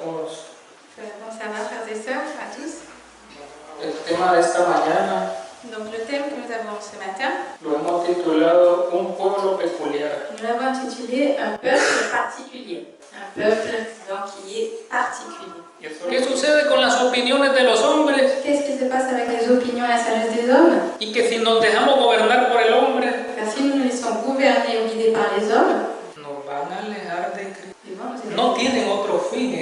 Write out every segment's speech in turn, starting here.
todos. Bonsoir frères et sœurs à tous. El tema de esta mañana Donc le thème que nous avons ce matin, lo hemos titulado Un pueblo peculiar. nous l'avons intitulé Un peuple particulier. Un peuple donc qui est particulier. ¿Qué sucede con las opiniones de los hombres? Qu'est-ce qui se passe avec les opinions et la sagesse des hommes? Y que si nos dejamos gobernar por el hombre, Car si nous nous laissons gouverner ou guider par les hommes, nos van a alejar de Cristo. ils vont nous No éloigner. tienen otro fin.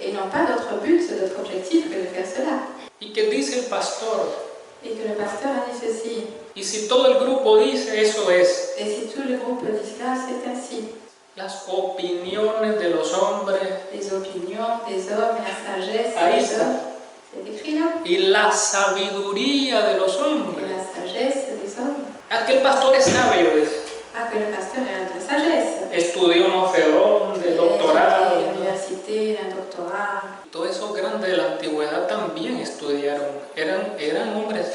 Et n'ont pas d'autre but, d'autre objectif que de faire cela. Y que dice el pastor, Et que le pasteur a dit ceci. y si todo el grupo dice eso es, Et si tout le groupe dit cela, c'est ainsi. las opiniones de los hombres Les opinions des hommes et la sagesse Ahí des está. hommes. C'est écrit là. y la sabiduría de los Et hombres. la sagesse des hommes. Aquel pastor es sabio, dice. Ah, que le pasteur a de la sagesse. Estudió no sé dónde, doctorado. À l'université, un doctorat. Todos esos grandes de la antigüedad también estudiaron. Eran hombres,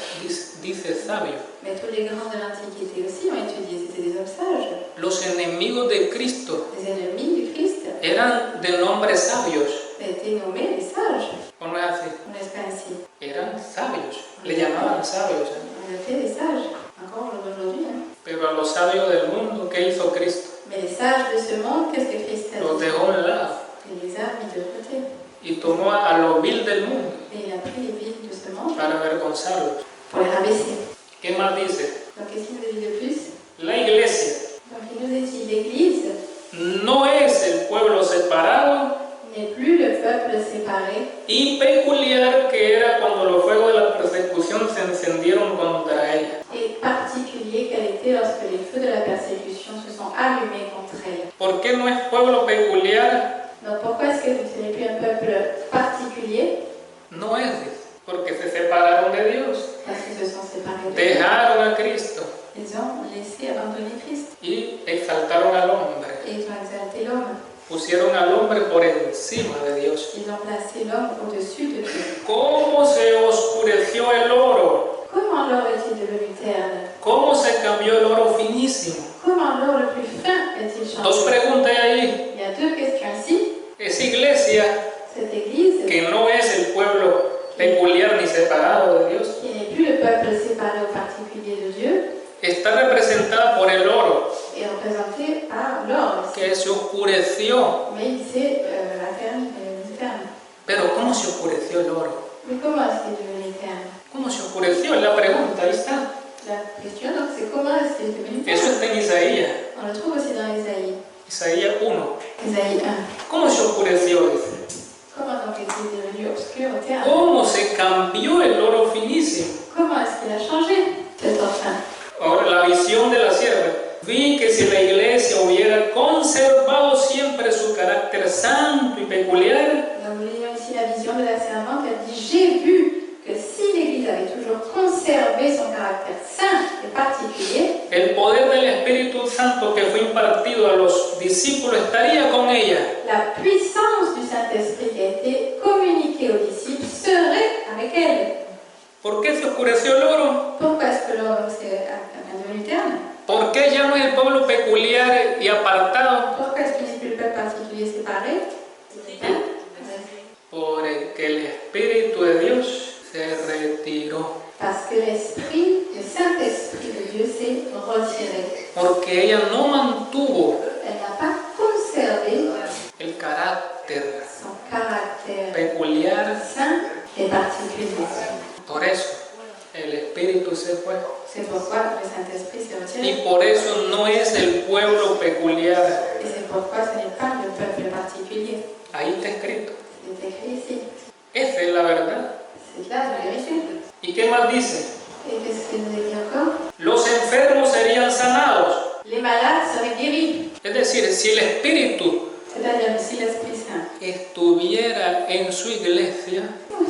dice sabio. Mais tous les grands de l'Antiquité aussi ont étudié, c'était des hommes sages. Los enemigos de Cristo Les ennemis du Christ eran de nombres sabios. étaient nommés les sages. ¿O no es así? N'est-ce pas ainsi? Eran sabios. Le llamaban sabios. On appelait les sages, encore aujourd'hui. Pero a los sabios del mundo, ¿qué hizo Cristo? Mais les sages de ce monde, qu'est-ce que Christ a Los dit? dejó a un lado Il les a mis de côté. y tomó a lo vil del mundo Et il a pris les villes de ce monde para avergonzarlos. pour les rabaisser. ¿Qué más dice? Donc qu'est-ce qu'il nous dit de plus? La iglesia Donc il nous a dit l'Église no es el pueblo separado n'est plus le peuple séparé y peculiar que era cuando los fuegos de la persecución se encendieron contra ella. et particulier qu'elle était lorsque les feux de la persécution se sont allumés contre elle. ¿Por qué no es pueblo peculiar? Donc pourquoi est-ce que ce n'est plus un peuple particulier? No es, porque se separaron de Dios, Parce qu'ils se sont séparés de Dieu. dejaron a Cristo Ils ont laissé abandonner Christ y exaltaron al hombre. et ils ont exalté l'homme. Pusieron al hombre por encima de Dios. Ils ont placé l'homme au-dessus de Dieu. ¿Cómo se oscureció el oro? Comment l'or est-il devenu terne? ¿Cómo se cambió el oro finísimo? Comment l'or le plus fin est-il changé? Dos preguntas ahí. Il y a deux questions ici. Esa iglesia, Cette Église, que no es el pueblo peculiar ni separado de Dios, qui n'est plus le peuple séparé au particulier de Dieu, está representada por el oro, est représentée par l'or. que se oscureció. Mais c'est la terne, terne. Pero ¿cómo se oscureció el oro? Mais comment est-ce qu'il est devenu terne? ¿Cómo se oscureció? Es la pregunta, ahí está. La question, donc, c'est comment est-ce qu'il est devenu terne? Eso está en Isaías, On le trouve aussi dans Isaïe. Isaías 1. Isaïe 1. ¿Cómo se oscureció? Dice. Comment donc est-il devenu obscur au terne? ¿Cómo se cambió el oro finísimo? Comment est-ce qu'il a changé cet or fin? Ahora, la visión de la sierva. Vi que si la iglesia hubiera conservado siempre su carácter santo y peculiar, Donc, nous lisons ici la vision de la servante. Elle dit: j'ai vu que si l'Église avait toujours conservé son caractère saint et particulier, el poder del Espíritu Santo que fue impartido a los discípulos estaría con ella. la puissance du Saint-Esprit qui a été communiquée aux disciples serait avec elle. ¿Por qué se oscureció el oro? Pourquoi est-ce que l'or est devenu terne? ¿Por qué ya no es el pueblo peculiar y apartado? Pourquoi est-ce qu'il n'est plus le peuple particulier séparé? Hein? Porque el Espíritu de Dios se retiró. Parce que l'Esprit, le Saint-Esprit de Dieu s'est retiré. Porque ella no mantuvo Elle n'a pas conservé el carácter son caractère peculiar. saint et particulier. Por eso el Espíritu se fue. C'est pourquoi le Saint-Esprit s'est retiré. Y por eso no es el pueblo peculiar. Et c'est pourquoi ce n'est pas le peuple particulier. Ahí está escrito. C'est écrit ici. Esa es la verdad. C'est là la vérité. ¿Y qué más dice? Et qu'est-ce qu'il nous a dit encore? Los enfermos serían sanados. Les malades seraient guéris. Es decir, si el Espíritu C'est-à-dire que si l'Esprit Saint, estuviera en su iglesia,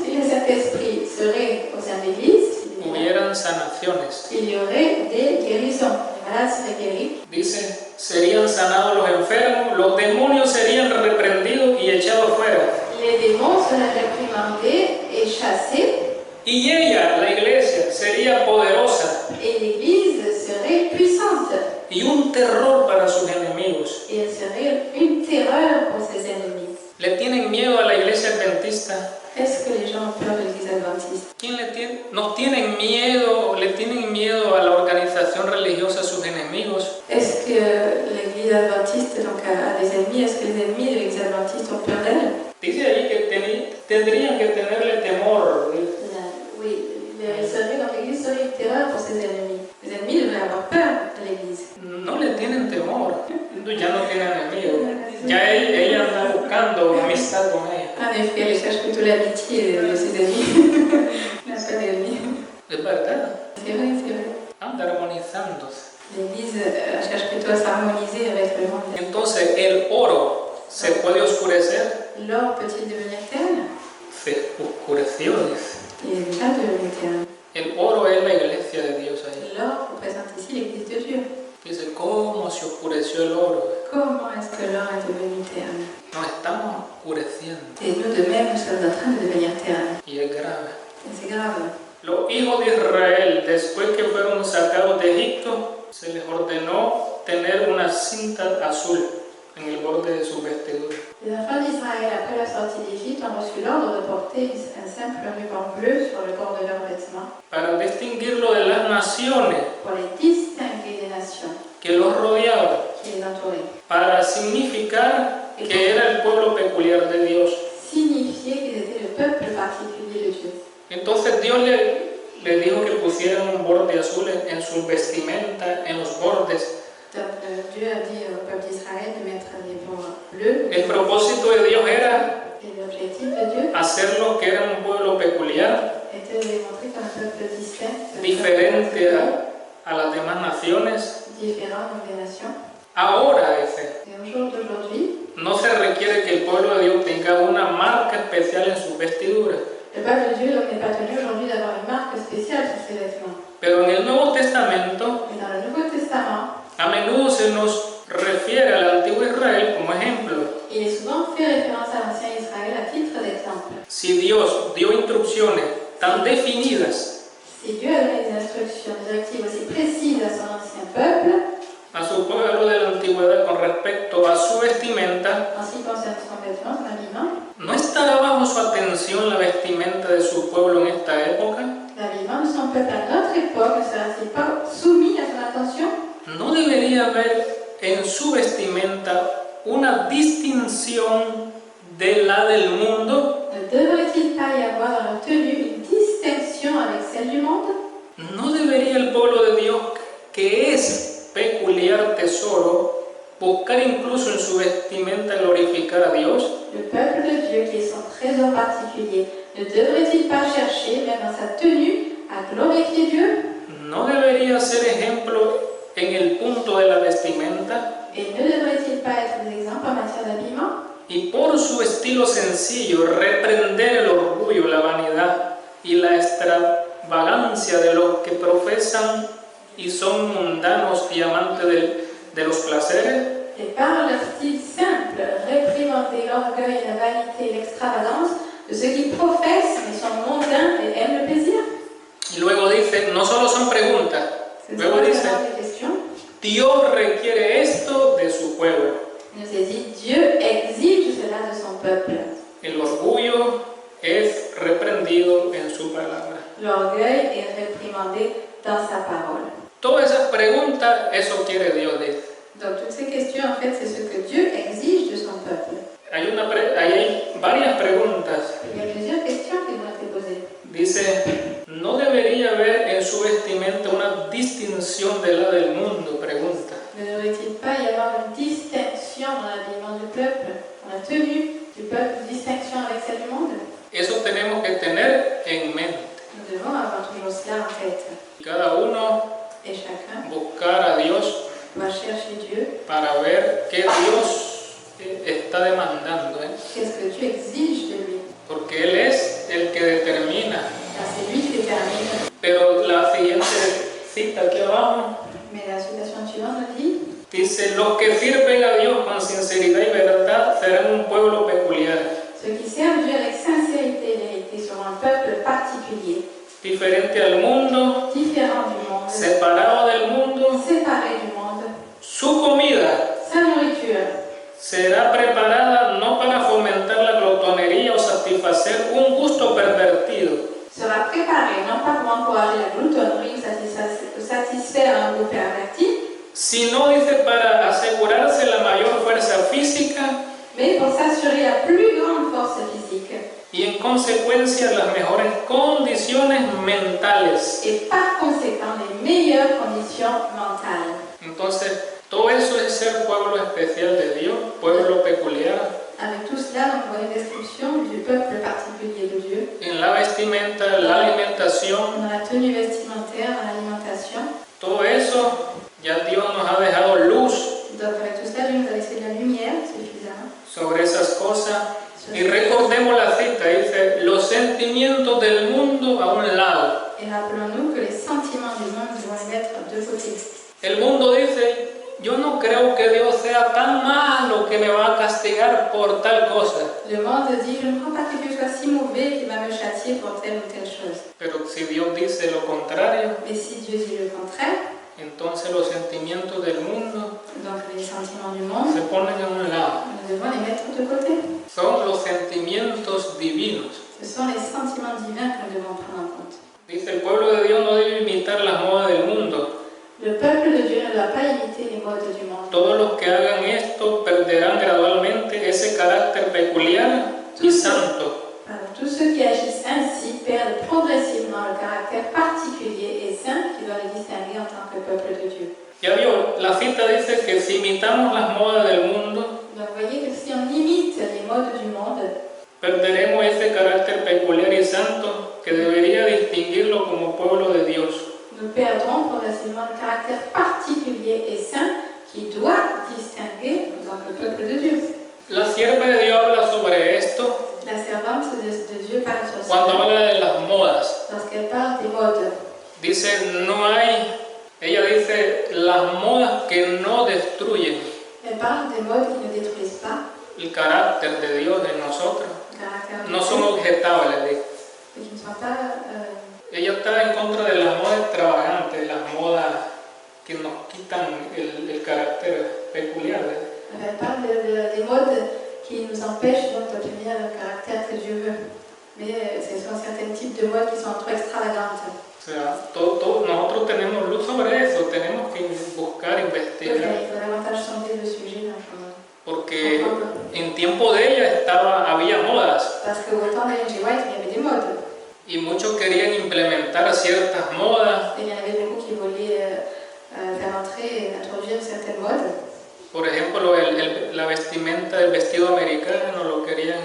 si le Saint-Esprit serait au sein de l'Église, hubieran sanaciones. il y aurait des guérisons. Les malades seraient guéris. Dice, serían sanados los enfermos, los demonios serían reprendidos y echados fuera. Les démons seraient réprimandés et chassés. Y ella, la iglesia, sería poderosa Et l'Église serait puissante. y un terror para sus enemigos. Et elle serait une terreur pour ses ennemis. Le tienen miedo a la iglesia organización religiosa sus enemigos? Est-ce que l'Église adventiste donc, a des ennemis? Est-ce que les ennemis de l'Église adventiste ont peur d'elle? Dice ahí que tendrían que tenerle temor. Oui, il serait dans l'Église serait une terreur pour ses ennemis. Les ennemis devraient avoir peur de l'Église. No le tienen temor, ya no tiene enemigos. Ya ella anda buscando amistad con ella. En effet, elle cherche plutôt l'amitié de ses ennemis. Elle n'a pas d'ennemis. Es verdad, C'est vrai, c'est vrai. anda armonizándose. L'Église cherche plutôt à s'harmoniser avec le monde. Entonces, el oro se puede oscurecer. L'or peut-il devenir terne? Se oscureció, dice. Il est déjà devenu terne. El oro es la iglesia de Dios ahí. L'or représente ici l'Église de Dieu. Dice, ¿cómo se oscureció el oro? Comment est-ce que l'or est devenu terne? Nos estamos oscureciendo Et nous de même, nous sommes en train de devenir terne. y es grave. Et c'est grave. Los hijos de Israel, después que fueron sacados de Egipto, se les ordenó tener una cinta azul en el borde de sus vestiduras. Les enfants d'Israël, après la sortie d'Égypte, ont reçu l'ordre de porter un simple ruban bleu sur le bord de leurs vêtements Para distinguirlo de las naciones pour les distinguer des nations que los rodeaban, qui les entouraient. para significar que era el pueblo peculiar de Dios. Signifier qu'ils étaient le peuple particulier de Dieu. Entonces Dios le dijo que pusieran un borde azul en su vestimenta, en los bordes. Donc Dieu a dit au peuple d'Israël de mettre des bords bleus. El propósito de Dios era Et l'objectif de Dieu hacerlo que era un pueblo peculiar, était de les montrer comme un peuple distinct, diferente a las demás naciones. différent donc des nations. Ahora, dice, Et au jour d'aujourd'hui, no se requiere que el pueblo de Dios tenga una marca especial en sus vestiduras. le peuple de Dieu donc, n'est pas tenu aujourd'hui d'avoir une marque spéciale sur ses vêtements. Pero en el Nuevo Testamento, Mais dans le Nouveau Testament, a menudo se nos refiere al antiguo Israel como ejemplo. il est souvent fait référence à l'ancien Israël à titre d'exemple. Si Dios dio instrucciones tan definidas Si Dieu a donné des instructions, des directives aussi précises à son ancien peuple, a su pueblo de la antigüedad con respecto a su vestimenta, en ce qui concerne son vêtement, son habillement, ¿no estará bajo su atención la vestimenta de su pueblo en esta época? l'habillement de son peuple à notre époque ne sera-t-il pas soumis à son attention? ¿No debería haber en su vestimenta una distinción de la del mundo? Ne devrait-il pas y avoir dans leur tenue une distinction avec celle du monde? ¿No debería el pueblo de Dios, que es peculiar tesoro, buscar incluso en su vestimenta glorificar a Dios? Le peuple de Dieu, qui est son trésor particulier, ne devrait-il pas chercher, même dans sa tenue, à glorifier Dieu? ¿No debería ser ejemplo en el punto de la vestimenta? Et ne devrait-il pas être des exemples en matière d'habillement? Y por su estilo sencillo, reprender el orgullo, la vanidad y la extravagancia de los que profesan y son mundanos y amantes de los placeres. Et par leur style simple, réprimander l'orgueil, la vanité et l'extravagance de ceux qui professent mais sont mondains et aiment le plaisir. Y luego dice, no solo son preguntas, luego dice, Dios requiere esto de su pueblo. Il nous est dit, Dieu exige cela de son peuple. El orgullo es reprendido en su palabra. L'orgueil est réprimandé dans sa parole. Todas esas preguntas, eso quiere Dios, dice. Donc toutes ces questions, en fait, c'est ce que Dieu exige de son peuple. Hay varias preguntas. Il y a plusieurs questions qui vont être posées. Dice, ¿no debería haber en su vestimenta una distinción de la del mundo? Pregunta. Ne devrait-il pas y avoir une distinction dans l'habillement du peuple, dans la tenue du peuple, une distinction avec celle du monde? Eso tenemos que tener en mente. Nous devons avoir toujours cela en tête. Cada uno Et chacun buscar a Dios doit chercher Dieu. para ver qué Dios está demandando, Qu'est-ce que Dieu exige de lui? porque Él es el que determina. Car c'est lui qui détermine. Pero la siguiente cita aquí abajo Mais la citation suivante nous dit, dice, los que sirven a Dios con sinceridad y verdad serán un pueblo peculiar, ceux qui servent Dieu avec sincérité et vérité seront un peuple particulier, diferente al mundo, différent du monde, separado del mundo. séparé du monde. Su comida Sa nourriture será preparada no para fomentar la glotonería o satisfacer un gusto pervertido, sera préparée non pas pour encourager la gloutonnerie ou satisfaire un goût perverti, sino dice para asegurarse la mayor fuerza física mais pour s'assurer la plus grande force physique y en consecuencia las mejores condiciones mentales. et par conséquent les meilleures conditions mentales. Entonces, todo eso es ser pueblo especial de Dios, pueblo peculiar. Avec tout cela, donc, on voit une description du peuple particulier de Dieu, En la vestimenta, la alimentación, dans la tenue vestimentaire, dans l'alimentation. todo eso ya Dios nos ha dejado luz Donc avec tout cela, Dieu nous a laissé de la lumière suffisamment. sobre esas cosas. Y recordemos la cita, dice, los sentimientos del mundo a un lado. Et rappelons-nous que les sentiments du monde, nous devons les mettre de côté. El mundo dice, yo no creo que Dios sea tan malo que me va a castigar por tal cosa. Le monde dit, je ne crois pas que Dieu soit si mauvais qu'il va me châtier pour telle ou telle chose. Pero si Dios dice lo contrario, Mais si Dieu dit le contraire, entonces los sentimientos del mundo donc les sentiments du monde, se ponen a un lado. nous devons les mettre de côté. Son los sentimientos divinos. Ce sont les sentiments divins que nous devons prendre en compte. Dice, el pueblo de Dios no debe imitar las modas del mundo. Le peuple de Dieu ne doit pas imiter les modes du monde. Todos los que hagan esto perderán gradualmente ese carácter peculiar y santo. Alors, tous ceux qui agissent ainsi perdent progressivement le caractère particulier et saint qui doit les distinguer en tant que peuple de Dieu. Ya vio, la cita dice que si imitamos las modas del mundo, Donc vous voyez que si on imite les modes du monde, perderemos ese carácter peculiar y santo que debería distinguirlo como pueblo de Dios. nous perdrons progressivement le caractère particulier et saint qui doit distinguer donc, le peuple de Dieu. La sierva de Dios habla sobre esto La servante de Dieu parle sur cuando ça habla de las modas. lorsqu'elle parle des modes. Dice, ella dice, las modas que no destruyen Elle parle des modes qui ne détruisent pas el carácter de Dios en nosotros. le caractère No de son Dieu objetables. Dice. et qui ne sont pas... Ella está en contra de las modas extravagantes, las modas que nos quitan el carácter peculiar. Elle parle des modes qui nous empêchent donc d'obtenir le caractère que Dieu veut. Mais ce sont certains types de modes qui sont trop extravagantes. O sea, nosotros tenemos luz sobre eso, tenemos que buscar, Donc, investigar. il faut davantage sonder le sujet. Porque en tiempo de ella había modas Parce qu'au temps d'Ellen G. White, il y avait des modes. y muchos querían implementar ciertas modas. Et il y en avait beaucoup qui voulaient faire entrer et introduire certaines modes. Por ejemplo, la vestimenta del vestido americano lo querían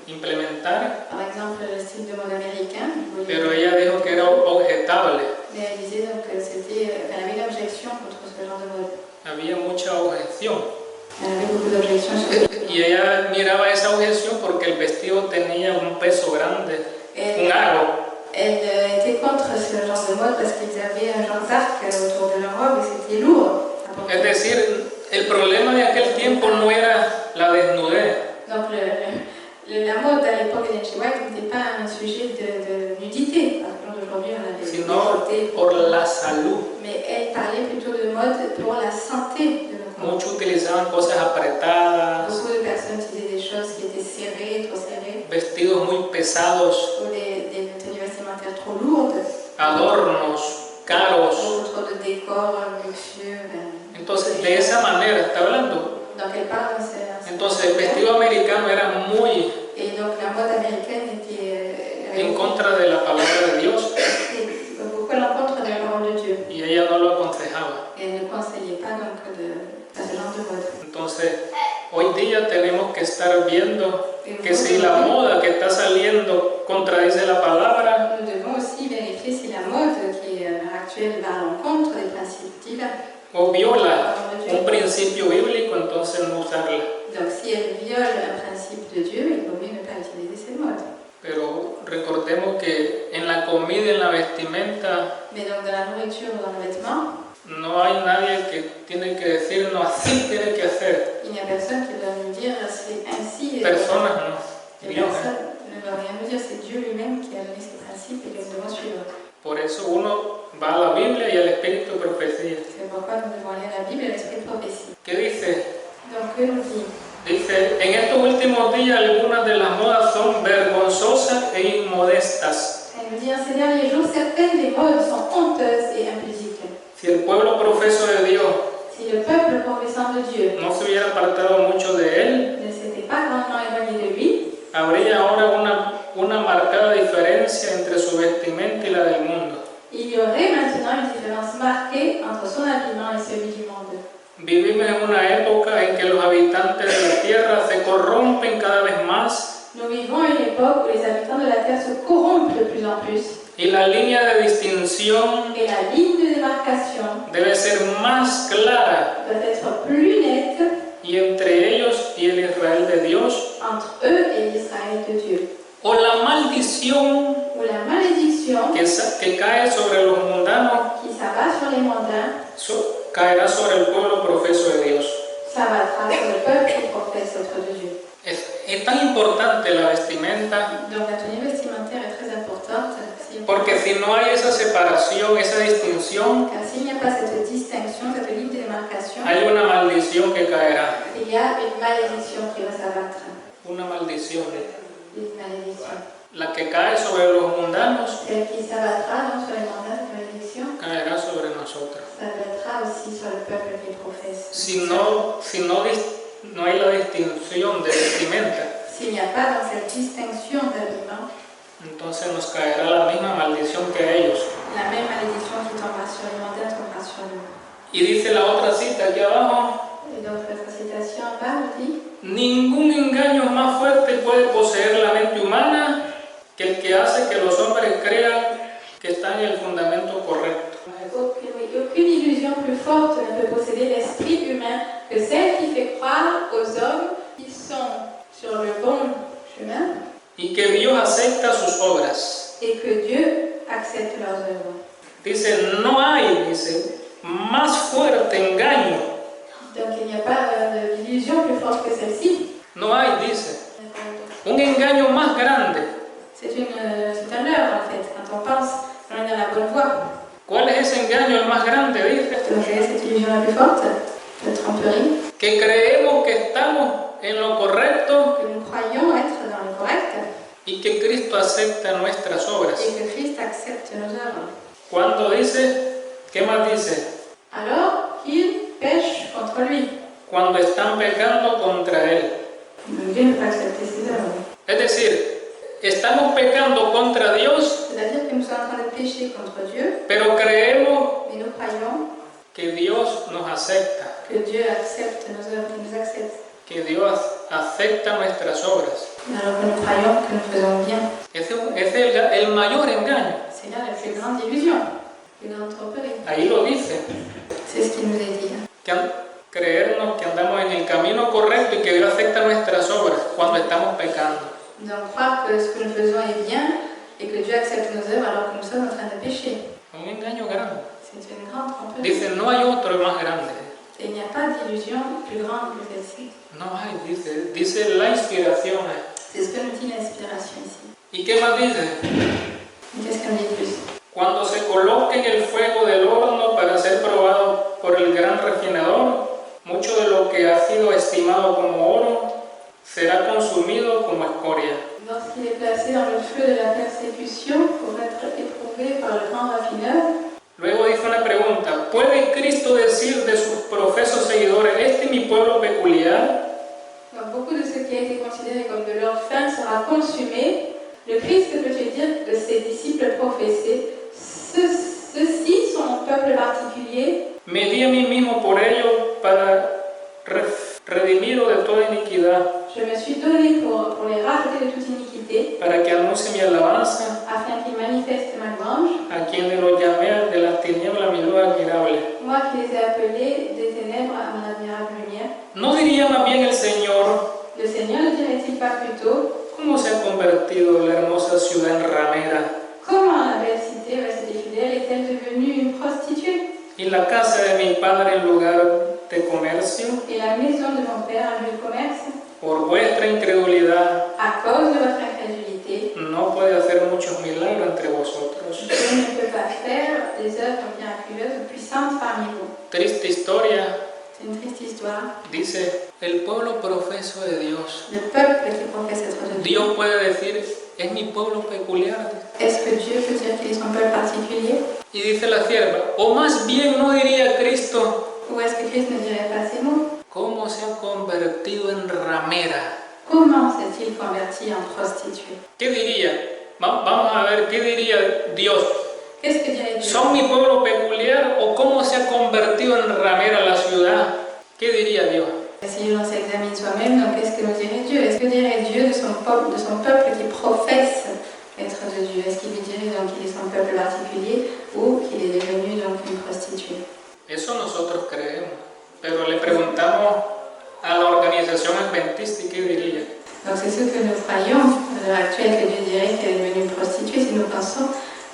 implementar, Par exemple, le style de mode américain. pero ella dijo que era objetable. Mais elle disait donc que elle avait une objection contre ce genre de mode. Había mucha objeción. Elle avait beaucoup d'objections sur ce Y ella miraba esa objeción porque el vestido tenía un peso grande, un aro. Elle était contre ce genre de mode parce qu'ils avaient un genre d'arc autour de leur robe et c'était lourd. Es decir, el problema de aquel tiempo no era la desnudez, Donc la mode à l'époque d'Ellen G. White n'était pas un sujet de nudité, par exemple aujourd'hui on a des sino nudité, por la salud. mais elle parlait plutôt de mode pour la santé de nos corps. Muchos utilizaban cosas apretadas, Beaucoup de personnes utilisaient des choses qui étaient serrées, trop serrées, vestidos muy pesados, ou des tenues vestimentaires trop lourdes, adornos caros. ou trop de décors luxueux. Entonces, de esa manera está hablando. Donc elle parle de ces... Entonces, el vestido americano era muy Et donc la mode américaine était en contra de la palabra de Dios beaucoup à l'encontre de la parole de Dieu. y ella no lo aconsejaba. Et elle ne conseillait pas donc à ce genre de mode. Entonces, hoy día tenemos que estar viendo que si la moda que está saliendo contradice la palabra, Nous devons aussi vérifier si la mode qui est actuelle va à l'encontre des principes divins. o viola un principio bíblico, entonces no usarla. Donc si elle viole un principe de Dieu, il vaut mieux ne pas utiliser ces modes. Pero recordemos que en la comida y en la vestimenta Mais donc dans la nourriture ou dans le vêtement, no hay nadie que tiene que decirnos así tiene que hacer. il n'y a personne qui doit nous dire c'est ainsi. Personas no. Les Dios. personnes ne doivent rien nous dire, c'est Dieu lui-même qui a donné ces principes et que nous devons suivre. Por eso uno va a la Biblia y al Espíritu de Profecía. C'est pourquoi nous devons lire la Bible et l'esprit de prophétie. ¿Qué dice? Donc que nous dit? Dice, en estos últimos días algunas de las modas son vergonzosas e inmodestas. Elle nous dit, en ces derniers jours, certaines des modes sont honteuses et impudiques. Si el pueblo profeso de Dios si le peuple professant de Dieu no se hubiera apartado mucho de él, ne s'était pas grandement éloigné de lui, habría ahora una marcada diferencia entre su vestimenta y la del mundo. il y aurait maintenant une différence marquée entre son habillement et celui du monde. Vivimos en una época en que los habitantes de la tierra se corrompen cada vez más Nous vivons une époque où les habitants de la Terre se corrompent de plus en plus y la línea de distinción et la ligne de démarcation debe ser más clara doit être plus nette y entre ellos y el Israel de Dios, entre eux et l'Israël de Dieu. o la maldición Où la malédiction que cae sobre los mundanos qui s'abat sur les mondains caerá sobre el pueblo profeso de Dios. s'abattra sur le peuple qui professe être de Dieu. Es tan importante la vestimenta Donc la tenue vestimentaire est très importante, porque si no hay esa separación, esa distinción, car s'il n'y a pas cette distinction, cette ligne de démarcation, hay una maldición que caerá. il y a une malédiction qui va s'abattre. Una maldición. Une malédiction. La que cae sobre los mundanos Celle qui s'abattra donc sur les mondains, cette malédiction, caerá sobre nosotros. s'abattra aussi sur le peuple qui professe. Si no hay la distinción de vestimenta, S'il n'y a pas dans cette distinction d'habillement, entonces nos caerá la misma maldición que a ellos. la même malédiction qui tombera sur les mondains tombera sur nous. Y dice la otra cita aquí abajo, Et donc notre citation en bas nous dit: ningún engaño más fuerte puede poseer la mente humana que el que hace que los hombres crean que están en el fundamento correcto. Aucune illusion plus forte ne peut posséder l'esprit humain que celle qui fait croire aux hommes qu'ils sont sur le bon chemin Y que Dios acepta sus obras. et que Dieu accepte leurs œuvres. Dice, más fuerte engaño. Donc il n'y a pas d'illusion plus forte que celle-ci. No hay, dice. Un engaño más grande. C'est un leurre en fait, quand on pense qu'on est dans la bonne voie. ¿Cuál es ese engaño el más grande? Dice. Donc quelle est cette illusion la plus forte? La tromperie. Que creemos que estamos en lo correcto Que nous croyons être dans le correct y que Cristo acepta nuestras obras. et que Christ accepte nos œuvres. Cuando dice, ¿qué más dice? Alors qu'ils pêchent contre lui. Cuando están pecando contra Él. Donc Dieu ne peut pas accepter ses œuvres. Es decir, estamos pecando contra Dios, C'est-à-dire que nous sommes en train de pécher contre Dieu, pero creemos mais nous croyons que Dios nos acepta, que Dieu accepte nos œuvres, qu'il nous accepte. que Dios acepta nuestras obras. Alors que nous croyons que nous faisons bien. Ese es el mayor engaño. C'est là la plus grande illusion, la plus grande tromperie. Ahí lo dice. C'est ce qu'il nous est dit. Creernos que andamos en el camino correcto y que Dios acepta nuestras obras cuando estamos pecando. Donc croire que ce que nous faisons est bien et que Dieu accepte nos œuvres alors que nous sommes en train de pécher. Un engaño grande. C'est une grande tromperie. Dice, no hay otro más grande. Et il n'y a pas d'illusion plus grande que celle-ci. No hay, dice la inspiración. C'est ce que nous dit l'inspiration ici. ¿Y qué más dice? Et qu'est-ce qu'on dit plus? Cuando se coloque en el fuego del horno para ser probado por el gran refinador, mucho de lo que ha sido estimado como oro será consumido como escoria. Lorsqu'il est placé dans le feu de la persécution pour être éprouvé par le grand raffineur. Luego dice una pregunta, ¿puede Cristo decir de sus profesos seguidores, este es mi pueblo peculiar? Donc beaucoup de ce qui a été considéré comme de l'or fin sera consumé. Le Christ peut-il dire de ses disciples professés, ceux-ci sont mon peuple particulier. Me di a mí mismo por ellos para redimirlo de toda iniquidad. Je me suis donné pour les racheter de toute iniquité, para que anuncie mi alabanza, afin qu'ils manifestent ma louange. a quienes los llamé de las tinieblas a mi luz admirable. Moi qui les ai appelés des ténèbres à mon admirable lumière. ¿No diría más bien el Señor, Le Seigneur ne dirait-il pas plutôt, cómo se ha convertido la hermosa ciudad en ramera comment la belle cité, la cité fidèle, est-elle devenue une prostituée? y la casa de mi padre en lugar de comercio? Et la maison de mon père un lieu de commerce? Por vuestra incredulidad À cause de votre incrédulité, no puede hacer muchos milagros entre vosotros. Dieu ne peut pas faire des œuvres miraculeuses ou puissantes parmi vous. Triste historia, C'est une triste histoire. dice el pueblo profeso de Dios. Le peuple qui professe être de Dieu. Dios puede decir, es mi pueblo peculiar. Est-ce que Dieu peut dire qu'il est son peuple particulier? Y dice la sierva, o más bien no diría Cristo, Ou est-ce que Christ ne dirait pas ces mots? ¿cómo se ha convertido en ramera? Comment s'est-il converti en prostituée? ¿Qué diría? Vamos a ver, ¿qué diría Dios? Qu'est-ce que dirait Dieu? ¿Son mi pueblo peculiar o cómo se ha convertido en ramera la ciudad? ¿Qué diría Dios? Si l'on s'examine soi-même, donc qu'est-ce que nous dirait Dieu? Est-ce que dirait Dieu de son peuple qui professe être de Dieu? Est-ce qu'il lui dirait donc qu'il est son peuple particulier ou qu'il est devenu donc une prostituée? Eso nosotros creemos, pero le preguntamos a la organización adventista y qué diría. Donc c'est ce que nous croyons à l'heure actuelle, que Dieu dirait qu'elle est devenue une prostituée. Si nous pensons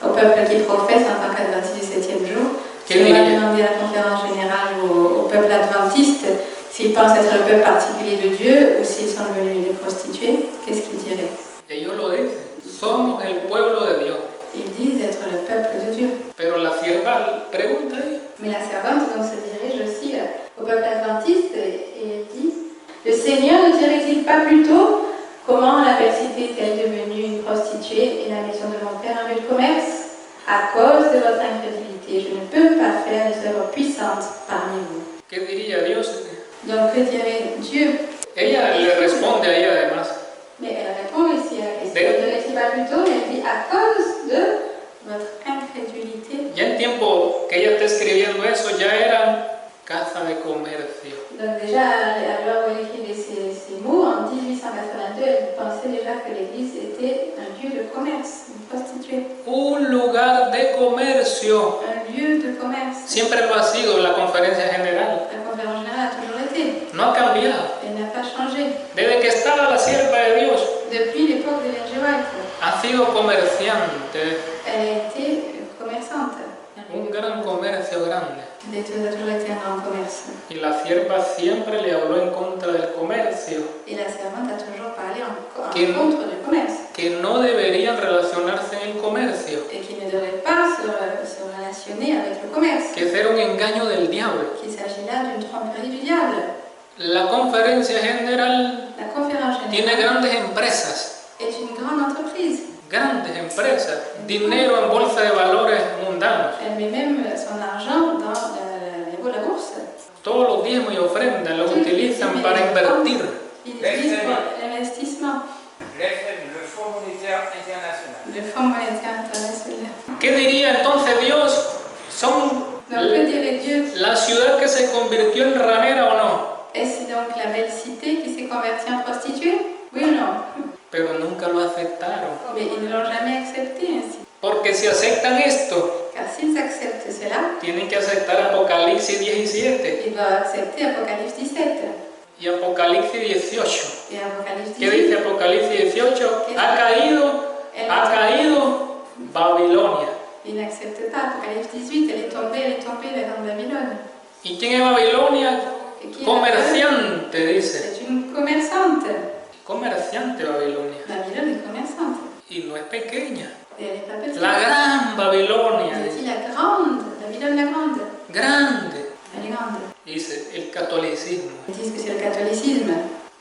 au peuple qui professe en tant qu'adventiste du 7e jour, si on va demander à la conférence générale ou au peuple adventiste s'ils pensent être le peuple particulier de Dieu ou s'ils sont devenus des prostituées, qu'est-ce qu'ils diraient? Ellos lo dicen, somos el pueblo de Dios. Ils disent être le peuple de Dieu. Pero la sierva pregunta ahí. Mais la servante donc se dirige aussi au peuple adventiste et elle dit: le Seigneur ne dirait-il pas plutôt comment la Persité est-elle devenue une prostituée et la maison de mon père un lieu de commerce? À cause de votre incrédulité, je ne peux pas faire des œuvres puissantes parmi vous. ¿Qué diría Dios? Donc que dirait Dieu? Ella le responde ahí además. Mais elle répond ici à la question. Ne dirait-il pas plutôt? Elle dit: à cause de votre incrédulité. Ya en tiempo que ella está escribiendo eso, ya eran casa de comercio. Donc déjà, à l'heure où elle écrivait ces mots, en 1882, elle pensait déjà que l'église était un lieu de commerce, une prostituée. Un lugar de comercio. Un lieu de commerce. Siempre lo ha sido la conferencia general. La conférence générale a toujours été. No ha cambiado. Elle n'a pas changé. Desde que estaba la sierva de Dios, Depuis l'époque de l'Évangile White, ha sido comerciante. elle a été commerçante. Un gran comercio grande. Elle a toujours été un grand commerce. Y la sierva siempre le habló en contra del comercio. Et la servante a toujours parlé en Que- contre du commerce. Que no deberían relacionarse en el comercio. Et qui ne devrait pas se relationner avec le commerce. Que era un engaño del diablo. Qu'il s'agit là d'une tromperie du diable. La conferencia general La conférence tiene générale grandes empresas. est une grande entreprise. Grandes empresas. Dinero en bolsa de valores mundanos. Elle met même son argent dans la bourse. Todos los diezmos y ofrendas los utilizan para invertir. Ils utilisent pour l'investissement. Le Fonds monétaire international. Le Fonds monétaire international. ¿Qué diría entonces Dios? ¿Son Donc que dirait Dieu? la ciudad que se convirtió en ramera o no? Est-ce donc la belle cité qui s'est convertie en prostituée? Oui ou non? Pero nunca lo aceptaron. Mais ils ne l'ont jamais accepté ainsi. Porque si aceptan esto, Car s'ils acceptent cela, tienen que aceptar Apocalipsis 17 ils doivent accepter Apocalypse 17 y Apocalipsis 18. et Apocalypse ¿Qué 18. dice Apocalipsis 18? Ha caído Babilonia. Ils n'acceptent pas Apocalypse 18, elle est tombée la grande Babylone. ¿Y quién es Babilonia? Et qui est Comerciante, dice. C'est une commerçante. Comerciante Babilonia. Babylone est commerçante. Y no es pequeña. Et elle n'est pas petite. La gran Babilonia. Elle dit la grande, Babylone la grande. Grande. Elle est grande. Dice el catolicismo. Ils disent que c'est le catholicisme.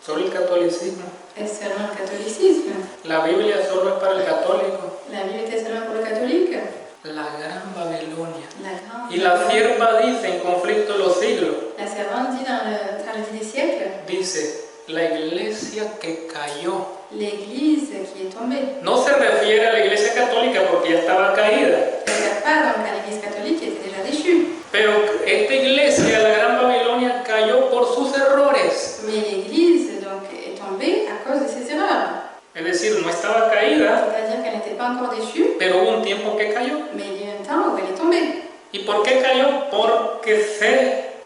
Solo el catolicismo. Est-ce seulement le catholicisme? La Biblia solo es para el católico. La Bible était seulement pour le catholique. La gran Babilonia. La grande. Y la sierva dice en Conflicto de los Siglos, La servante dit dans le Tragédie des siècles, dice, la iglesia que cayó. l'église qui est tombée. No se refiere a la iglesia católica porque ya estaba caída. Elle ne regarde pas donc à l'église catholique qui était déjà déchue. Pero esta iglesia, la gran Babilonia, cayó por sus errores. Mais l'église donc est tombée à cause de ses erreurs. Es decir, no estaba caída, C'est-à-dire qu'elle n'était pas encore déchue, pero hubo un tiempo que cayó. mais il y a un temps où elle est tombée. ¿Y por qué cayó? Porque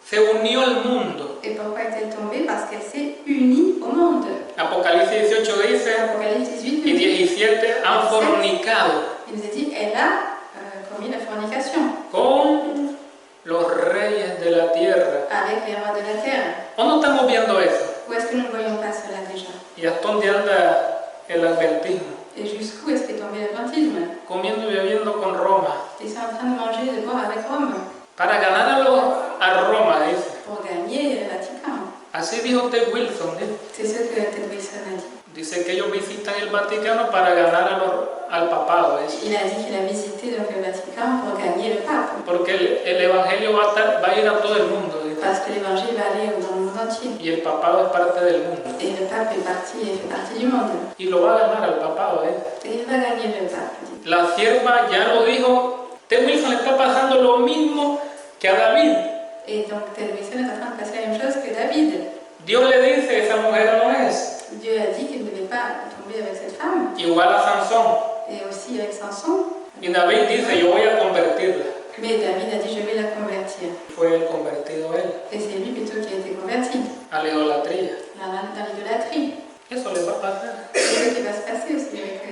se unió al mundo. Et pourquoi est-elle tombée? Parce qu'elle s'est unie au monde. Apocalipsis 18 dice, Apocalypse 18 y nous dit, 17 han fornicado il nous a dit, elle a commis la fornication con los reyes de la tierra. avec les rois de la terre. ¿O no estamos viendo eso? Où est-ce que nous ne voyons pas cela déjà? ¿Y hasta dónde anda el adventismo? Et jusqu'où est-ce qu'est tombé l'adventisme? Comiendo y bebiendo con Roma. Ils sont en train de manger et de boire avec Rome Para ganar a Roma, dice. pour gagner le Vatican. Así dijo Ted Wilson, ¿eh? C'est ce que Ted Wilson a dit. Dice que ellos visitan el Vaticano para ganar al papado. Il a dit qu'il a visité donc, le Vatican pour gagner le pape. Porque el Evangelio va a ir a todo el mundo. Dice. Parce que l'évangile va aller dans le monde entier. Y el papado es parte del mundo. Et le pape fait partie du monde. Y lo va a ganar al papado. Et il va gagner le pape. La sierva ya lo dijo. Ted Wilson le está pasando lo mismo que a David. Et donc Ted Wilson est en train de passer la même chose que David. Dios le dice, esa mujer no es. Dieu a dit qu'il ne devait pas tomber avec cette femme. Igual a Sansón. Et aussi avec Samson. Y David dice, yo voy a convertirla. Mais David a dit, je vais la convertir. Fue el convertido él. Et c'est lui plutôt qui a été converti. A la idolatría. Dans l'idolâtrie. Eso le va a pasar. C'est ce qui va se passer aussi avec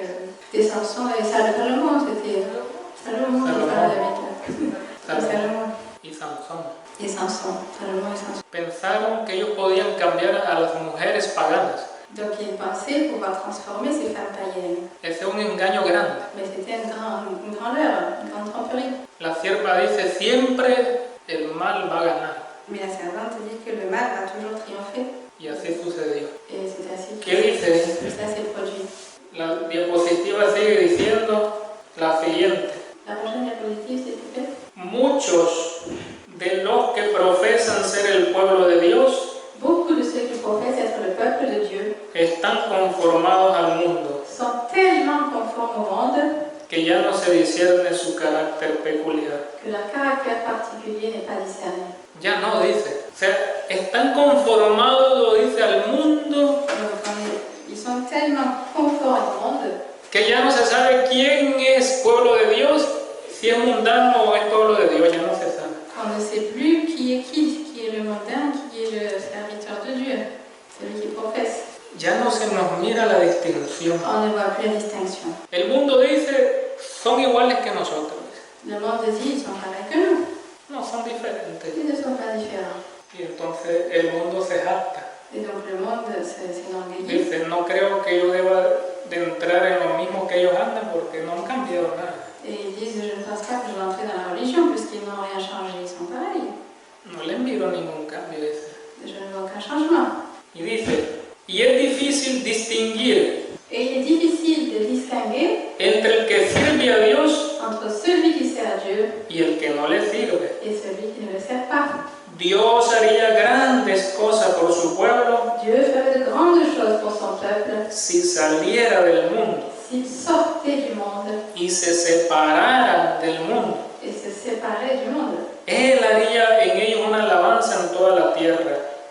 des Samson et Salomon. C'était Salomon qui parle David. Salomon. Y Sansón. Et Samson. Salomon et Samson. Pensaron que ellos podían cambiar a las mujeres paganas. Donc il pensait pouvoir transformer ces femmes païennes. Ese es un engaño grande. Mais c'était une grande erreur, une grande tromperie. La sierva dice, siempre el mal va a ganar. Mais la servante dit que le mal va toujours triompher. Y así sucedió. Et c'est ainsi ¿Qué dice? ça s'est produit. La diapositiva sigue diciendo la siguiente. La prochaine diapositive, s'il vous plaît. Muchos de los que profesan ser el pueblo de Dios Beaucoup de ceux qui professent être le peuple de Dieu están conformados al mundo, sont tellement conformes au monde que ya no se discierne su carácter peculiar. que leur caractère particulier n'est pas discerné. Ya no dice. O sea, están conformados, lo dice, al mundo, Ils sont tellement conformes au monde que ya no se sabe quién es pueblo de Dios, si es mundano o es pueblo de Dios, ya no se sabe. qu'on ne sait plus qui est le mondain, qui est le serviteur de Dieu, celui qui professe. Ya no se nos mira la distinción. On ne voit plus la distinction. El mundo dice, son iguales que nosotros. Le monde dit, ils sont pareils que nous. No, son diferentes. Ils ne sont pas différents. Y entonces el mundo se jacta. Et donc le monde s'enorgueillit. Dice, no creo que yo deba de entrar en lo mismo que ellos andan porque no han cambiado nada. Et ils disent, je ne pense pas que je vais entrer dans la religion puisqu'ils n'ont rien changé, ils sont pareils. No les miro ningún cambio, dice. Je ne vois aucun changement. Y dice, y es difícil distinguir Et il est difficile de distinguer entre el que sirve a Dios entre celui qui sert Dieu y el que no le sirve. et celui qui ne le sert pas. Dios haría grandes cosas por su pueblo Dieu ferait de grandes choses pour son peuple si saliera del mundo s'il sortait du monde y se separara del mundo. et se séparait du monde. Él haría en ellos una alabanza en toda la tierra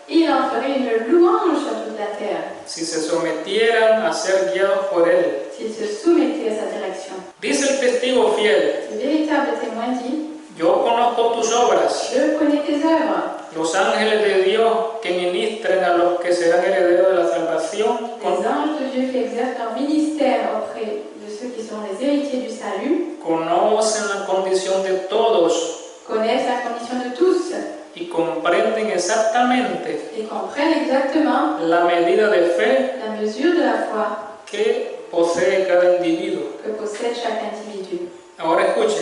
Il en ferait une louange sur toute la terre si se sometieran a ser guiados por Él. s'il se soumettait à sa direction. Dice el testigo fiel, Le véritable témoin dit, yo conozco tus obras, je connais tes œuvres. los ángeles de Dios que ministren a los que serán herederos de la salvación, Les anges de Dieu qui exercent leur ministère auprès de ceux qui sont les héritiers du salut conocen la condición de todos connaissent la condition de tous y comprenden exactamente et comprennent exactement la medida de fe la mesure de la foi que posee cada individuo. que possède chaque individu. Ahora escuche,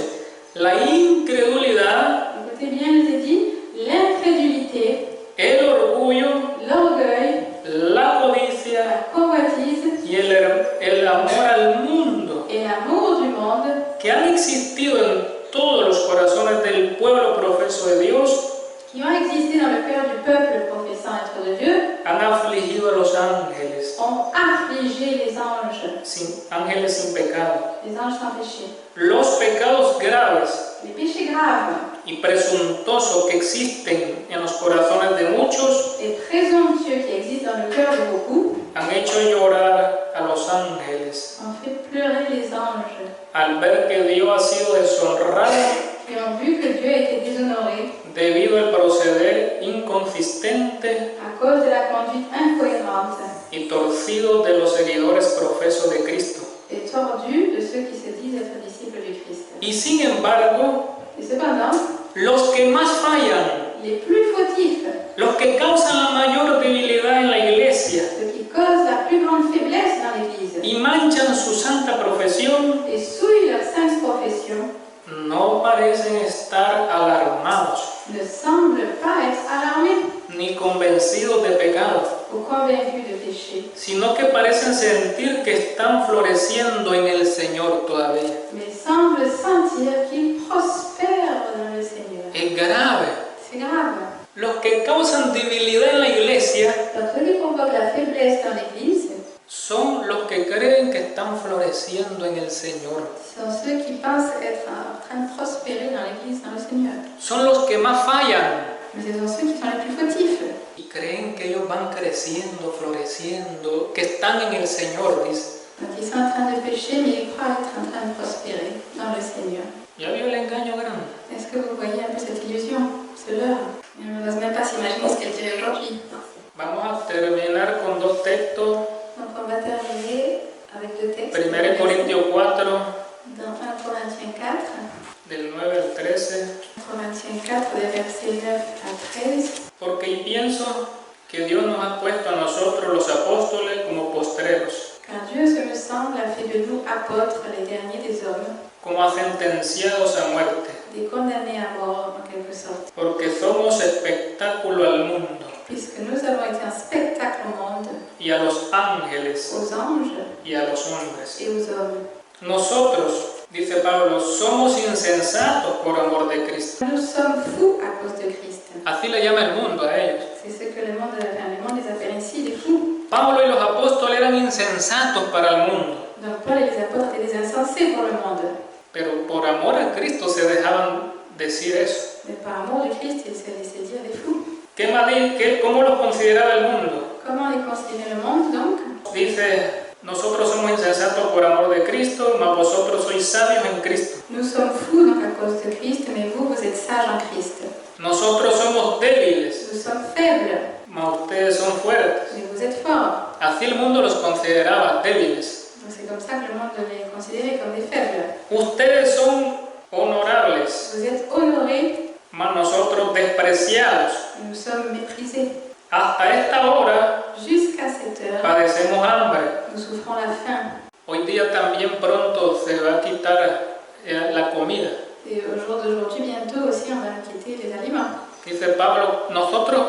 la incredulidad, Écoutez bien, je vous ai dit, l'incrédulité, el orgullo, l'orgueil, la codicia la convoitise y el amor al mundo et l'amour du monde que han existido en todos los corazones del pueblo profeso de Dios qui ont existé dans le cœur du peuple professant être de Dieu han afligido a los ángeles, ont affligé les anges sin pecado. les anges sans péché. Los pecados graves Les péchés graves y presuntuosos que existen en los corazones de muchos et présomptueux qui existent dans le cœur de beaucoup han hecho llorar a los ángeles ont fait pleurer les anges al ver que Dios ha sido deshonrado et ont vu que Dieu a été déshonoré debido al proceder inconsistente à cause de la conduite incohérente y torcido de los seguidores profesos de Cristo. et tordue de ceux qui se disent être disciples du Christ. Y sin embargo, Et cependant, los que más fallan, les plus fautifs, los que causan la mayor debilidad en la iglesia ceux qui causent la plus grande faiblesse dans l'Église y manchan su santa profesión, et souillent leur sainte profession, no parecen estar alarmados ne semblent pas être alarmés. ni convencidos de pecado. Au convaincus de péché, sino que parecen sentir que están floreciendo en el Señor todavía. mais semblent sentir qu'ils prospèrent dans le Seigneur. Es grave. C'est grave. Los que causan debilidad en la iglesia Donc, ceux qui provoquent la faiblesse dans l'Église son los que creen que están floreciendo en el Señor. sont ceux qui pensent être en train de prospérer dans l'Église, dans le Seigneur. Son los que más fallan Mais ce sont ceux qui sont les plus fautifs. y creen que ellos van creciendo, floreciendo, que están en el Señor, dice. Donc, ils sont en train de pécher, mais ils croient être en train de prospérer dans le Seigneur. ¿Ya vio el engaño grande? Est-ce que vous voyez un peu cette illusion, ce leurre? On n'ose même pas s'imaginer ce qu'elle dirait aujourd'hui. Vamos a terminar con dos textos. Donc, on va terminer avec deux textes. 1 Corintios 4, Dans 1 Corinthiens 4, del 9 al 13. Corinthiens 4, des versets 9 à 13. Porque pienso que Dios nos ha puesto a nosotros los apóstoles como postreros, Car Dieu, ce me semble, a fait de nous apôtres, les derniers des hommes, como a sentenciados a muerte, des condamnés à mort en quelque sorte. porque somos espectáculo al mundo Puisque nous avons été un spectacle au monde, y a los ángeles aux anges y a los hombres. et aux hommes. Nosotros, dice Pablo, somos insensatos por amor de Cristo. Nous sommes fous à cause de Christ. Así le llama el mundo a ellos. C'est ce que le monde les appelle ici des fous. Pablo y los apóstoles eran insensatos para el mundo, Donc Paul et les apôtres étaient des insensés pour le monde. pero por amor a Cristo se dejaban decir eso. Mais par amour de Christ, ils se laissaient dire des fous. ¿Cómo los consideraba el mundo? Comment les considérait le monde donc? Dice, nosotros somos insensatos por amor de Cristo, mas vosotros sois sabios en Cristo. Nous sommes fous donc à cause de Christ, mais vous, vous êtes sages en Christ. Nosotros somos débiles, Nous sommes faibles, mas ustedes son fuertes. mais vous êtes forts. Así el mundo los consideraba débiles. Donc c'est comme ça que le monde les considérait comme des faibles. Ustedes son honorables, Vous êtes honorés, mas nosotros despreciados. nous sommes méprisés. Hasta esta hora Jusqu'à cette heure, padecemos hambre. nous souffrons la faim. Hoy día también pronto se va a quitar la comida. Et au jour d'aujourd'hui, bientôt aussi, on va nous quitter les aliments. Dice Pablo,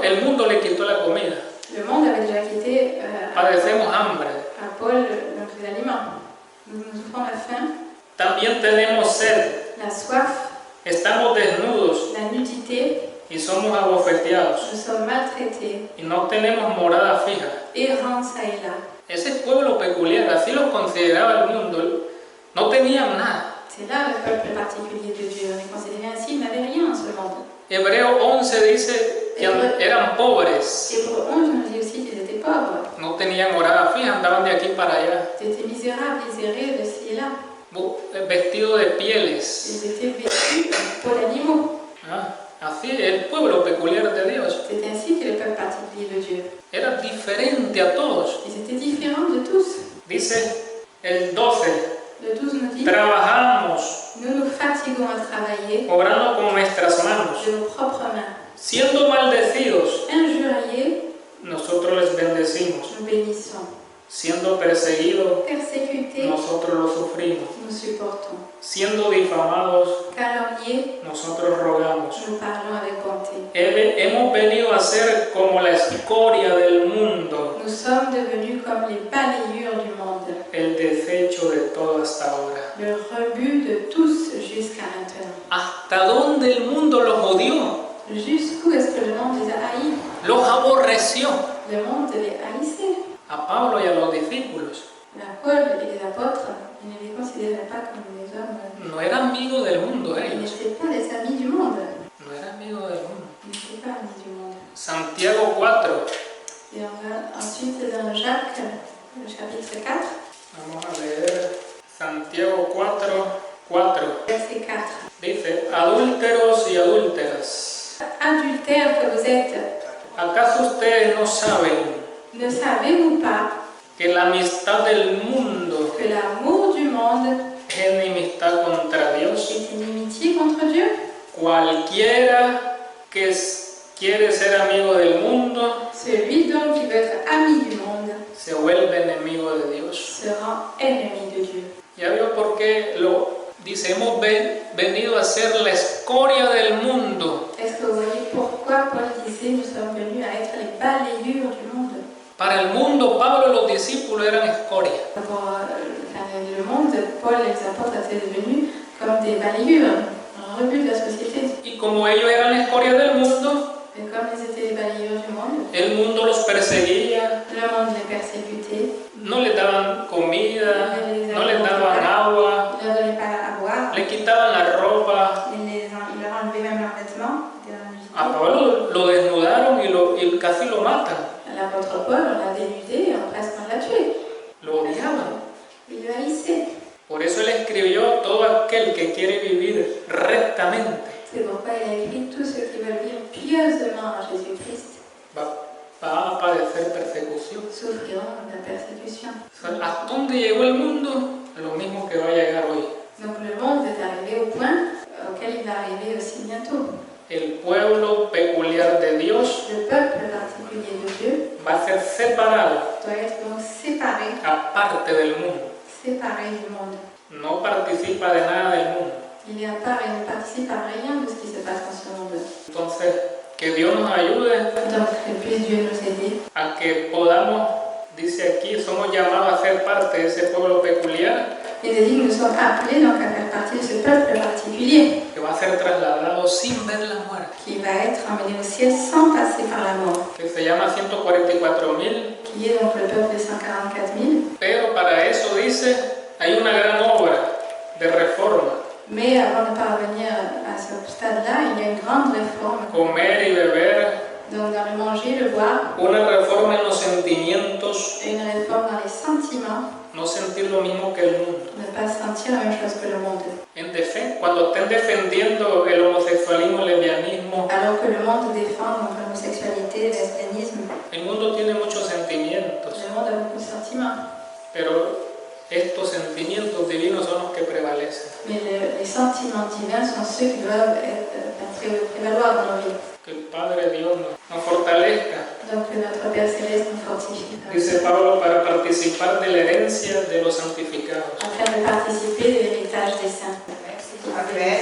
el mundo le quitó la comida. Le monde avait déjà quitté Padecemos hambre. à Paul donc les aliments. Nous souffrons la faim, También tenemos sed. la soif, Estamos desnudos la nudité, y somos abofeteados. nous sommes maltraités, Y no tenemos morada fija. errants ça et là. Ese pueblo peculiar, así los consideraba el mundo. No tenían nada. C'est là le peuple particulier de Dieu. On est considéré ainsi, il n'avait rien en ce monde. Hebreo 11 dice que eran pobres. Hébreux 11 nous dit aussi qu'ils étaient pauvres. No tenían morada fija, andaban de aquí para allá. Ils étaient misérables, misérés de ci et là. Vestidos de pieles. Ils étaient vêtus pour d'animaux. Así el pueblo peculiar de Dios. C'est ainsi que le peuple particulier de Dieu. Era diferente a todos. Ils étaient différents de tous. Dice el 12. Le 12 nous dit, Trabajamos, nous nous fatiguons à travailler obrando con nuestras manos, de nos propres mains. siendo maldecidos, Injuriés, nosotros les bendecimos, nous bénissons. siendo perseguidos, Persécutés, nosotros lo sufrimos, nous supportons. siendo difamados, Calomniés, nosotros rogamos. nous parlons avec bonté. Hemos venido a ser como la escoria del mundo, Nous sommes devenus comme les balayures du monde, el desecho de todo hasta ahora. le rebut de tous jusqu'à maintenant. ¿Hasta dónde el mundo los odió? Jusqu'où est-ce que le monde les a haïs? Los aborreció. Le monde les haïssait. A Pablo y a los discípulos. La Paul et les apôtres, ils ne les considéraient pas comme des hommes. No era amigo del mundo Ils ellos. n'étaient pas les amis du monde. No era amigo del mundo. Ils n'étaient pas amis du monde. Santiago 4. Et on va ensuite dans Jacques, le chapitre 4, Vamos a leer Santiago 4, 4. verset 4. Dice, adúlteros y adúlteras, Adultères que vous êtes, ¿acaso ustedes no saben ne savez-vous pas que la amistad del mundo que l'amour du monde es enemistad contra Dios? est inimitié contre Dieu? Cualquiera que quiere ser amigo del mundo Celui donc qui veut être ami du monde se vuelve enemigo de Dios. se rend ennemi de Dieu. ¿Ya vio por qué lo dice? Hemos venido a ser la escoria del mundo. Est-ce que vous voyez pourquoi Paul disait nous sommes venus à être les balayures du monde? Para el mundo, Pablo y los discípulos eran escoria. Pour le monde, Paul et les apôtres étaient devenus comme des balayures, un rebut de la société. Y como ellos eran escoria del mundo, Et comme ils étaient les balayures du monde, el mundo los perseguía, le monde les persécutait, no les daban comida, no les daban agua, ils ne leur donnaient pas à boire, le quitaban la ropa. ils leur enlevaient même leurs vêtements, ils leur enlevaient. A Pablo lo desnudaron y casi lo matan. L'apôtre Paul, on l'a dénudé, presque on l'a tué. Lo odiaban. Il le haïssait. Por eso él escribió: todo aquel que quiere vivir rectamente C'est pourquoi il a écrit: tous ceux qui veulent vivre pieusement en Jésus-Christ va a padecer persecución. souffriront de la persécution. ¿A dónde llegó el mundo? Lo mismo que va a llegar hoy. Donc le monde est arrivé au point auquel il va arriver aussi bientôt. El pueblo peculiar de Dios Le peuple particulier de Dieu va a ser separado, doit être donc séparé aparte del mundo. séparé du monde. No participa de nada del mundo. Il est à part et ne participe à rien de ce qui se passe dans ce monde. Entonces, que Dios nos ayude Donc que puisse Dieu nous aider a que podamos, dice aquí, somos llamados a ser parte de ese pueblo peculiar Il est dit que nous sommes appelés donc à faire partie de ce peuple particulier que va a ser trasladado sin ver la muerte, qui va être emmené au ciel sans passer par la mort, que se llama 144.000, qui est donc le peuple des 144 000. pero para eso dice, hay una gran obra de reforma, Mais avant de parvenir à ce stade-là, il y a une grande réforme. comer y beber, Donc dans le manger, le boire, una reforma en los sentimientos, et une réforme dans les sentiments, no sentir lo mismo que el mundo. ne pas sentir la même chose que le monde. Cuando estén defendiendo el homosexualismo, el lesbianismo, Alors que le monde défend donc l'homosexualité, le lesbianisme, el mundo tiene muchos sentimientos, le monde a beaucoup de sentiments. pero estos sentimientos divinos son los que prevalecen. Mais les sentiments divins sont ceux qui doivent prévaloir dans nos vies. Que el Padre Dios nos fortalezca, Donc que notre Père Céleste nous fortifie. dice Pablo, para participar de la herencia de los santificados. Afin de participer de l'héritage des saints. Amen.